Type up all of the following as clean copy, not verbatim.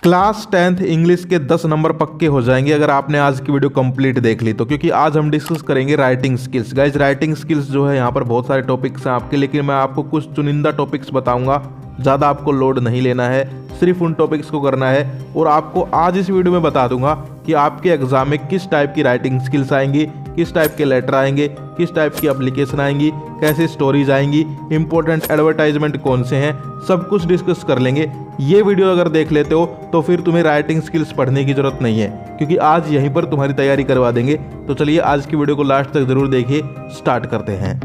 Class 10th English के 10 number पक्के हो जाएंगे अगर आपने आज की वीडियो कंप्लीट देख ली तो, क्योंकि आज हम डिस्कस करेंगे writing skills. Guys writing skills जो है यहाँ पर बहुत सारे टॉपिक्स हैं आपके, लेकिन मैं आपको कुछ चुनिंदा टॉपिक्स बताऊंगा। ज़्यादा आपको लोड नहीं लेना है, सिर्फ उन टॉपिक्स को करना है। और आपको आज इस वीडियो में बता दूंगा कि आपके एग्जाम में किस टाइप की राइटिंग स्किल्स आएंगी, किस टाइप के लेटर आएंगे, किस टाइप की एप्लीकेशन आएंगी, कैसे स्टोरीज आएंगी, इंपॉर्टेंट एडवर्टाइजमेंट कौन से हैं, सब कुछ डिस्कस कर लेंगे। ये वीडियो अगर देख लेते हो तो फिर तुम्हें राइटिंग स्किल्स पढ़ने की जरूरत नहीं है, क्योंकि आज यहीं पर तुम्हारी तैयारी करवा देंगे। तो चलिए आज की वीडियो को लास्ट तक जरूर देखिए। स्टार्ट करते हैं।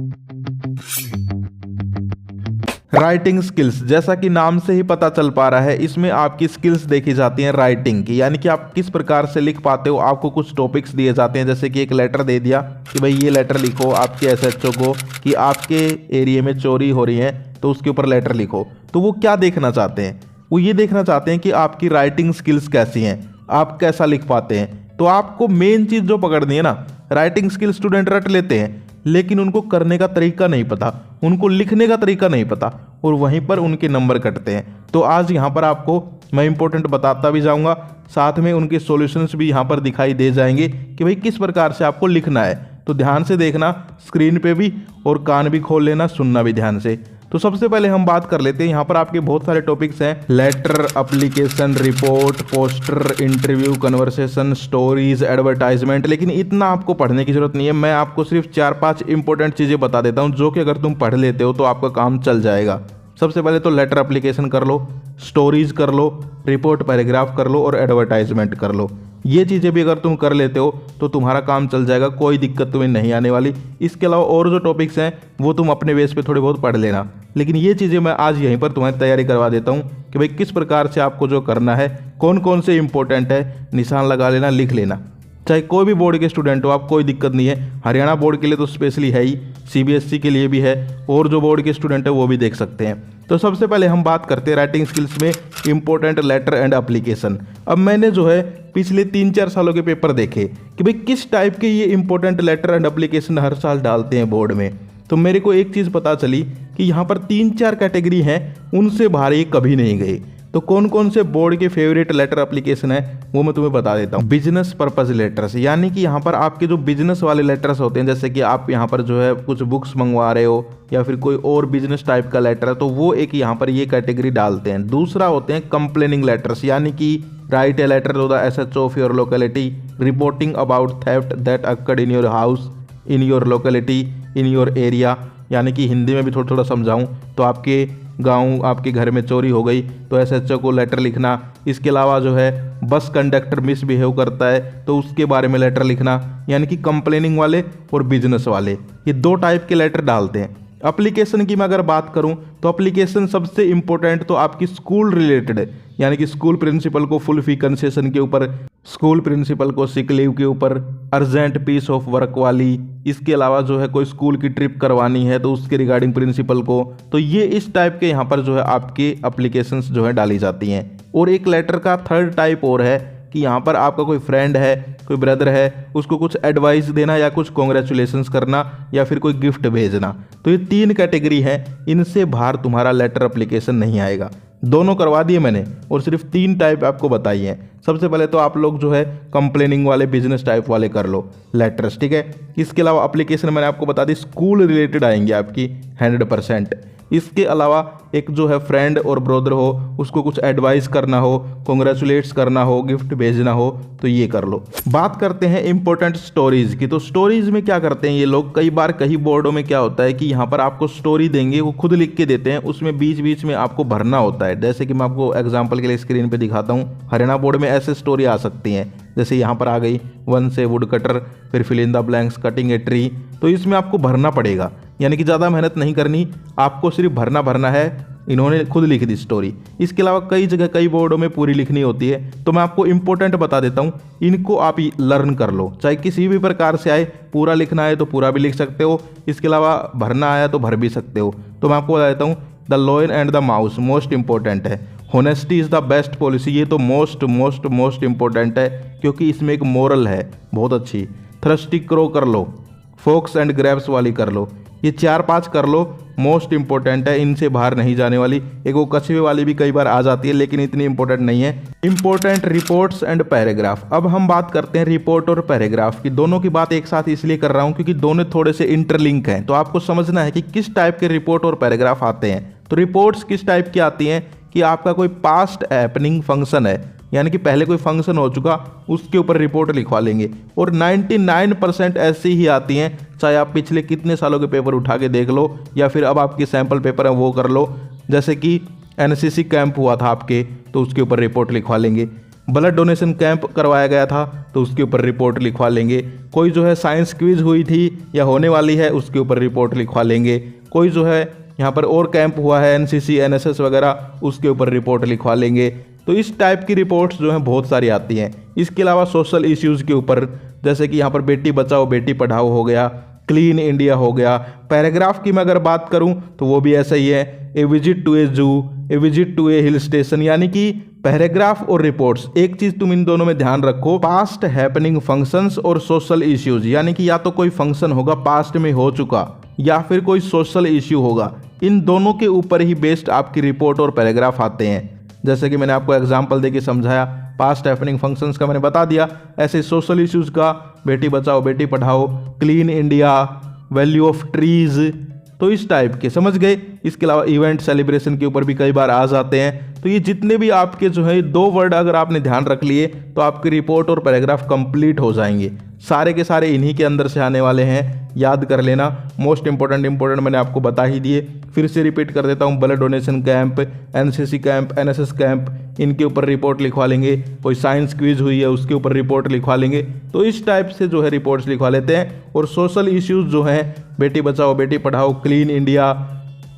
राइटिंग स्किल्स, जैसा कि नाम से ही पता चल पा रहा है, इसमें आपकी स्किल्स देखी जाती हैं राइटिंग की, यानी कि आप किस प्रकार से लिख पाते हो। आपको कुछ टॉपिक्स दिए जाते हैं, जैसे कि एक लेटर दे दिया कि भाई ये लेटर लिखो आपके एसएचओ को कि आपके एरिया में चोरी हो रही है, तो उसके ऊपर लेटर लिखो। तो वो क्या देखना चाहते हैं? वो ये देखना चाहते हैं कि आपकी राइटिंग स्किल्स कैसी हैं, आप कैसा लिख पाते हैं। तो आपको मेन चीज़ जो पकड़नी है ना, राइटिंग स्किल स्टूडेंट रट लेते हैं, लेकिन उनको करने का तरीका नहीं पता, उनको लिखने का तरीका नहीं पता, और वहीं पर उनके नंबर कटते हैं। तो आज यहाँ पर आपको मैं इंपॉर्टेंट बताता भी जाऊँगा, साथ में उनके सॉल्यूशंस भी यहाँ पर दिखाई दे जाएंगे कि भाई किस प्रकार से आपको लिखना है। तो ध्यान से देखना, स्क्रीन पे भी, और कान भी खोल लेना, सुनना भी ध्यान से। तो सबसे पहले हम बात कर लेते हैं, यहाँ पर आपके बहुत सारे टॉपिक्स हैं। Letter, application, report, poster, interview, conversation, stories, advertisement. लेकिन इतना आपको पढ़ने की जरूरत नहीं है, मैं आपको सिर्फ 4-5 इंपॉर्टेंट चीज़ें बता देता हूँ, जो कि अगर तुम पढ़ लेते हो तो आपका काम चल जाएगा। सबसे पहले तो लेटर एप्लीकेशन कर लो, स्टोरीज कर लो, रिपोर्ट पैराग्राफ कर लो, और एडवर्टाइजमेंट कर लो। ये चीज़ें भी अगर तुम कर लेते हो तो तुम्हारा काम चल जाएगा, कोई दिक्कत तुम्हें नहीं आने वाली। इसके अलावा और जो टॉपिक्स हैं वो तुम अपने बेस पे थोड़े बहुत पढ़ लेना, लेकिन ये चीज़ें मैं आज यहीं पर तुम्हारी तैयारी करवा देता हूँ कि भाई किस प्रकार से आपको जो करना है, कौन कौन से इंपॉर्टेंट है, निशान लगा लेना, लिख लेना। चाहे कोई भी बोर्ड के स्टूडेंट हो आप, कोई दिक्कत नहीं है। हरियाणा बोर्ड के लिए तो स्पेशली है ही, सीबीएसई के लिए भी है, और जो बोर्ड के स्टूडेंट है वो भी देख सकते हैं। तो सबसे पहले हम बात करते हैं राइटिंग स्किल्स में इंपॉर्टेंट लेटर एंड एप्लीकेशन। अब मैंने जो है पिछले 3-4 सालों के पेपर देखे कि भाई किस टाइप के ये इंपॉर्टेंट लेटर एंड एप्लीकेशन हर साल डालते हैं बोर्ड में। तो मेरे को एक चीज़ पता चली कि यहाँ पर 3-4 कैटेगरी हैं, उनसे बाहर ये कभी नहीं गए। तो कौन कौन से बोर्ड के फेवरेट लेटर एप्लीकेशन है वो मैं तुम्हें बता देता हूँ। बिजनेस पर्पज लेटर्स, यानी कि यहाँ पर आपके जो बिजनेस वाले लेटर्स होते हैं, जैसे कि आप यहाँ पर जो है कुछ बुक्स मंगवा रहे हो या फिर कोई और बिजनेस टाइप का लेटर है, तो वो एक यहाँ पर ये कैटेगरी डालते हैं। दूसरा होते हैं कंप्लेनिंग लेटर्स, यानी कि write a letter to the SHO of your locality reporting about theft that occurred in your house, in your locality, in your area. यानी कि हिंदी में भी थोड़ा थोड़ा समझाऊं तो आपके गांव, आपके घर में चोरी हो गई तो एसएचओ को लेटर लिखना। इसके अलावा जो है बस कंडक्टर मिसबिहेव करता है तो उसके बारे में लेटर लिखना। यानी कि कंप्लेनिंग वाले और बिजनेस वाले, ये 2 टाइप के लेटर डालते हैं। एप्लीकेशन की मैं अगर बात करूं तो एप्लीकेशन सबसे इंपॉर्टेंट तो आपकी स्कूल रिलेटेड है, यानी कि स्कूल प्रिंसिपल को फुल फी कंसेशन के ऊपर, स्कूल प्रिंसिपल को सिक लीव के ऊपर, अर्जेंट पीस ऑफ वर्क वाली। इसके अलावा जो है कोई स्कूल की ट्रिप करवानी है तो उसके रिगार्डिंग प्रिंसिपल को। तो ये इस टाइप के यहाँ पर जो है आपकी एप्लीकेशंस जो है डाली जाती हैं। और एक लेटर का 3rd टाइप और है कि यहाँ पर आपका कोई फ्रेंड है, कोई ब्रदर है, उसको कुछ एडवाइस देना या कुछ कॉन्ग्रेचुलेशंस करना या फिर कोई गिफ्ट भेजना। तो ये 3 कैटेगरी है, इनसे बाहर तुम्हारा लेटर एप्लीकेशन नहीं आएगा। दोनों करवा दिए मैंने और सिर्फ 3 टाइप आपको बताई हैं। सबसे पहले तो आप लोग जो है कंप्लेनिंग वाले, बिजनेस टाइप वाले कर लो लेटर्स, ठीक है। इसके अलावा एप्लीकेशन मैंने आपको बता दी स्कूल रिलेटेड आएंगे आपकी 100%। इसके अलावा एक जो है फ्रेंड और ब्रदर हो, उसको कुछ एडवाइस करना हो, कॉन्ग्रेचुलेट्स करना हो, गिफ्ट भेजना हो, तो ये कर लो। बात करते हैं इंपॉर्टेंट स्टोरीज की। तो स्टोरीज में क्या करते हैं ये लोग, कई बार कई बोर्डों में क्या होता है कि यहाँ पर आपको स्टोरी देंगे, वो खुद लिख के देते हैं, उसमें बीच बीच में आपको भरना होता है। जैसे कि मैं आपको एग्जाम्पल के लिए स्क्रीन पर दिखाता हूँ। हरियाणा बोर्ड में ऐसे स्टोरी आ सकती हैं, जैसे यहाँ पर आ गई, 1 से वुड कटर, फिर fill in the blanks, cutting a tree. तो इसमें आपको भरना पड़ेगा, यानी कि ज़्यादा मेहनत नहीं करनी, आपको सिर्फ भरना है। इन्होंने खुद लिख दी स्टोरी। इसके अलावा कई जगह, कई बोर्डों में पूरी लिखनी होती है। तो मैं आपको इंपॉर्टेंट बता देता हूँ, इनको आप लर्न कर लो, चाहे किसी भी प्रकार से आए। पूरा लिखना है तो पूरा भी लिख सकते हो, इसके अलावा भरना आया तो भर भी सकते हो। तो मैं आपको बता देता हूँ, the lion and the mouse most important है। Honesty is the best policy, ये तो मोस्ट इंपॉर्टेंट है, क्योंकि इसमें एक मोरल है बहुत अच्छी। थ्रस्टी क्रो कर लो, फोक्स एंड ग्रैब्स वाली कर लो, ये 4-5 कर लो मोस्ट इंपॉर्टेंट है, इनसे बाहर नहीं जाने वाली। एक वो कछुए वाली भी कई बार आ जाती है लेकिन इतनी इंपॉर्टेंट नहीं है। Important reports and paragraph. अब हम बात करते हैं रिपोर्ट और पैराग्राफ की। दोनों की बात एक साथ इसलिए कर रहा हूं क्योंकि दोनों थोड़े से इंटरलिंक हैं, तो आपको समझना है कि किस टाइप के रिपोर्ट और पैराग्राफ आते हैं। तो रिपोर्ट्स किस टाइप की आती हैं कि आपका कोई पास्ट हैपनिंग फंक्शन है, यानी कि पहले कोई फंक्शन हो चुका उसके ऊपर रिपोर्ट लिखवा लेंगे। और 99% ऐसी ही आती हैं, चाहे आप पिछले कितने सालों के पेपर उठा के देख लो या फिर अब आपकी सैंपल पेपर है वो कर लो। जैसे कि एनसीसी कैंप हुआ था आपके, तो उसके ऊपर रिपोर्ट लिखवा लेंगे। ब्लड डोनेशन कैंप करवाया गया था तो उसके ऊपर रिपोर्ट लिखवा लेंगे। कोई जो है साइंस क्विज हुई थी या होने वाली है उसके ऊपर रिपोर्ट लिखवा लेंगे। कोई जो है यहाँ पर और कैंप हुआ है एनसीसी एनएसएस वगैरह, उसके ऊपर रिपोर्ट लिखवा लेंगे। तो इस टाइप की रिपोर्ट्स जो हैं बहुत सारी आती हैं। इसके अलावा सोशल इश्यूज़ के ऊपर, जैसे कि यहाँ पर बेटी बचाओ बेटी पढ़ाओ हो गया, क्लीन इंडिया हो गया। पैराग्राफ की मैं अगर बात करूँ तो वो भी ऐसा ही है, ए visit to a zoo, a visit to a hill station. यानी कि पैराग्राफ और रिपोर्ट्स, एक चीज़ तुम इन दोनों में ध्यान रखो, पास्ट हैपनिंग फंक्शंस और सोशल इश्यूज। यानी कि या तो कोई फंक्शन होगा पास्ट में हो चुका या फिर कोई सोशल इश्यू होगा, इन दोनों के ऊपर ही बेस्ड आपकी रिपोर्ट और पैराग्राफ आते हैं। जैसे कि मैंने आपको एग्जांपल देके समझाया, पास्ट हैपनिंग फंक्शंस का मैंने बता दिया, ऐसे सोशल इश्यूज का Beti Bachao Beti Padhao, clean India, value of trees, तो इस टाइप के समझ गए। इसके अलावा इवेंट सेलिब्रेशन के ऊपर भी कई बार आ जाते हैं। तो ये जितने भी आपके जो है 2 वर्ड अगर आपने ध्यान रख लिए तो आपकी रिपोर्ट और पैराग्राफ कंप्लीट हो जाएंगे। सारे के सारे इन्हीं के अंदर से आने वाले हैं, याद कर लेना। मोस्ट इंपॉर्टेंट मैंने आपको बता ही दिए, फिर से रिपीट कर देता हूँ। Blood donation camp, NCC camp, NSS camp, इनके ऊपर रिपोर्ट लिखवा लेंगे। कोई साइंस क्विज हुई है उसके ऊपर रिपोर्ट लिखवा लेंगे। तो इस टाइप से जो है रिपोर्ट्स लिखवा लेते हैं। और सोशल इश्यूज जो हैं, बेटी बचाओ बेटी पढ़ाओ, क्लीन इंडिया,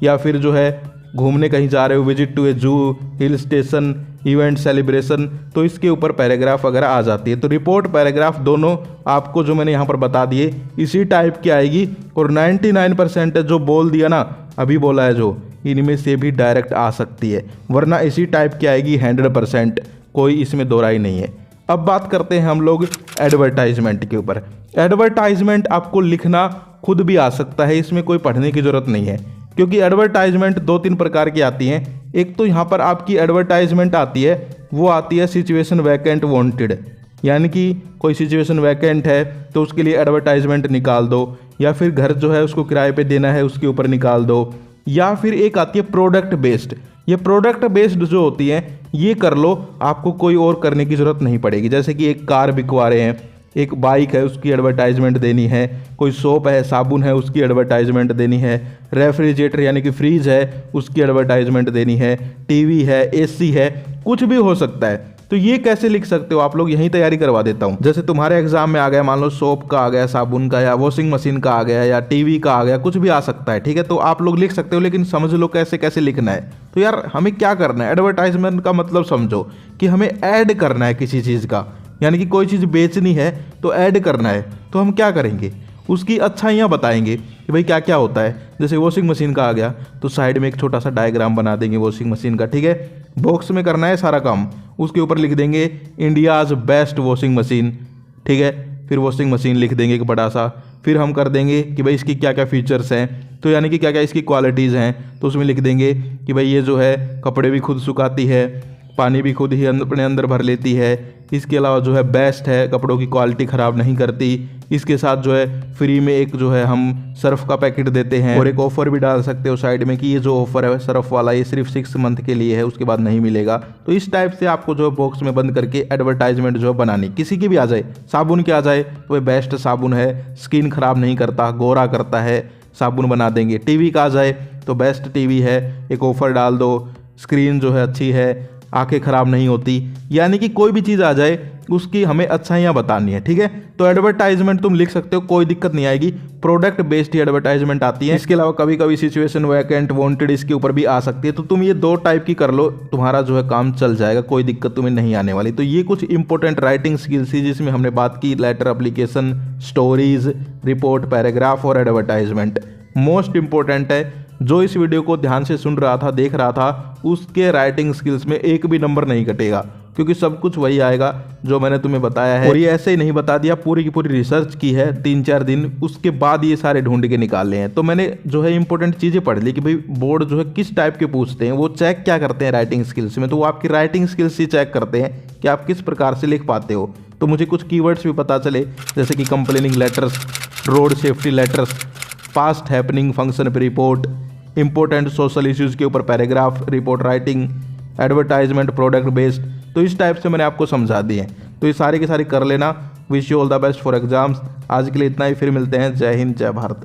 या फिर जो है घूमने कहीं जा रहे हो, विजिट टू ए जू, हिल स्टेशन, इवेंट सेलिब्रेशन, तो इसके ऊपर पैराग्राफ वगैरह आ जाती है। तो रिपोर्ट पैराग्राफ दोनों आपको जो मैंने यहाँ पर बता दिए इसी टाइप की आएगी। और 99% जो बोल दिया ना, अभी बोला है जो, इनमें से भी डायरेक्ट आ सकती है, वरना इसी टाइप की आएगी 100%, कोई इसमें दो राय नहीं है। अब बात करते हैं हम लोग एडवर्टाइजमेंट के ऊपर। एडवर्टाइजमेंट आपको लिखना खुद भी आ सकता है, इसमें कोई पढ़ने की ज़रूरत नहीं है, क्योंकि एडवर्टाइजमेंट 2-3 प्रकार की आती हैं। एक तो यहाँ पर आपकी एडवर्टाइजमेंट आती है, वो आती है सिचुएशन वैकेंट वांटेड, यानी कि कोई सिचुएशन वैकेंट है तो उसके लिए एडवर्टाइजमेंट निकाल दो, या फिर घर जो है उसको किराए पे देना है उसके ऊपर निकाल दो। या फिर एक आती है प्रोडक्ट बेस्ड। ये प्रोडक्ट बेस्ड जो होती है ये कर लो, आपको कोई और करने की ज़रूरत नहीं पड़ेगी। जैसे कि एक कार बिकवा रहे हैं, एक बाइक है उसकी एडवर्टाइजमेंट देनी है, कोई सोप है साबुन है उसकी एडवर्टाइजमेंट देनी है, रेफ्रिजरेटर यानी कि फ्रीज है उसकी एडवर्टाइजमेंट देनी है, टीवी है, एसी है, कुछ भी हो सकता है। तो ये कैसे लिख सकते हो आप लोग, यही तैयारी करवा देता हूँ। जैसे तुम्हारे एग्जाम में आ गया, मान लो सोप का आ गया, साबुन का, या वॉशिंग मशीन का आ गया, या टीवी का आ गया, कुछ भी आ सकता है, ठीक है। तो आप लोग लिख सकते हो, लेकिन समझ लो कैसे कैसे लिखना है। तो यार हमें क्या करना है, एडवर्टाइजमेंट का मतलब समझो कि हमें ऐड करना है किसी चीज़ का, यानी कि कोई चीज़ बेचनी है तो ऐड करना है। तो हम क्या करेंगे, उसकी अच्छाइयाँ बताएंगे कि भाई क्या क्या होता है। जैसे वॉशिंग मशीन का आ गया तो साइड में एक छोटा सा डायग्राम बना देंगे वॉशिंग मशीन का, ठीक है। बॉक्स में करना है सारा काम, उसके ऊपर लिख देंगे इंडियाज़ बेस्ट वॉशिंग मशीन, ठीक है। फिर वॉशिंग मशीन लिख देंगे एक बड़ा सा। फिर हम कर देंगे कि भाई इसकी क्या क्या फीचर्स हैं, तो यानी कि क्या क्या इसकी क्वालिटीज़ हैं, तो उसमें लिख देंगे कि भाई ये जो है कपड़े भी खुद सुखाती है, पानी भी खुद ही अपने अंदर भर लेती है, इसके अलावा जो है बेस्ट है, कपड़ों की क्वालिटी ख़राब नहीं करती। इसके साथ जो है फ्री में एक जो है हम सर्फ का पैकेट देते हैं, और एक ऑफ़र भी डाल सकते हो साइड में कि ये जो ऑफ़र है सर्फ वाला ये सिर्फ 6 मंथ के लिए है, उसके बाद नहीं मिलेगा। तो इस टाइप से आपको जो है बॉक्स में बंद करके एडवर्टाइजमेंट जो है बनानी। किसी की भी आ जाए, साबुन की आ जाए तो भाई बेस्ट साबुन है, स्किन ख़राब नहीं करता, गोरा करता है, साबुन बना देंगे। टीवी का आ जाए तो बेस्ट टीवी है, एक ऑफ़र डाल दो, स्क्रीन जो है अच्छी है, आंखें खराब नहीं होती। यानी कि कोई भी चीज़ आ जाए उसकी हमें अच्छाइयाँ बतानी है, ठीक है। तो एडवर्टाइजमेंट तुम लिख सकते हो, कोई दिक्कत नहीं आएगी। प्रोडक्ट बेस्ड ही एडवर्टाइजमेंट आती है। इसके अलावा कभी कभी सिचुएशन वैकेंट वांटेड इसके ऊपर भी आ सकती है। तो तुम ये 2 टाइप की कर लो, तुम्हारा जो है काम चल जाएगा, कोई दिक्कत तुम्हें नहीं आने वाली। तो ये कुछ इंपॉर्टेंट राइटिंग स्किल्स थी जिसमें हमने बात की letter, application, stories, report, paragraph और एडवर्टाइजमेंट। मोस्ट इंपॉर्टेंट है, जो इस वीडियो को ध्यान से सुन रहा था, देख रहा था, उसके राइटिंग स्किल्स में एक भी नंबर नहीं कटेगा। क्योंकि सब कुछ वही आएगा जो मैंने तुम्हें बताया है। और ये ऐसे ही नहीं बता दिया, पूरी की पूरी रिसर्च की है 3-4 दिन, उसके बाद ये सारे ढूंढ के निकाले हैं। तो मैंने जो है इंपॉर्टेंट चीज़ें पढ़ ली कि भाई बोर्ड जो है किस टाइप के पूछते हैं, वो चेक क्या करते हैं राइटिंग स्किल्स में। तो वो आपकी राइटिंग स्किल्स ही चेक करते हैं कि आप किस प्रकार से लिख पाते हो। तो मुझे कुछ कीवर्ड्स भी पता चले, जैसे कि complaining letters, road safety letters, past happening function पे रिपोर्ट, इंपॉर्टेंट सोशल इश्यूज़ के ऊपर paragraph report writing, advertisement product based. तो इस टाइप से मैंने आपको समझा दिए। तो ये सारे के सारे कर लेना। Wish you all the best for exams. आज के लिए इतना ही, फिर मिलते हैं। जय हिंद, जय भारत।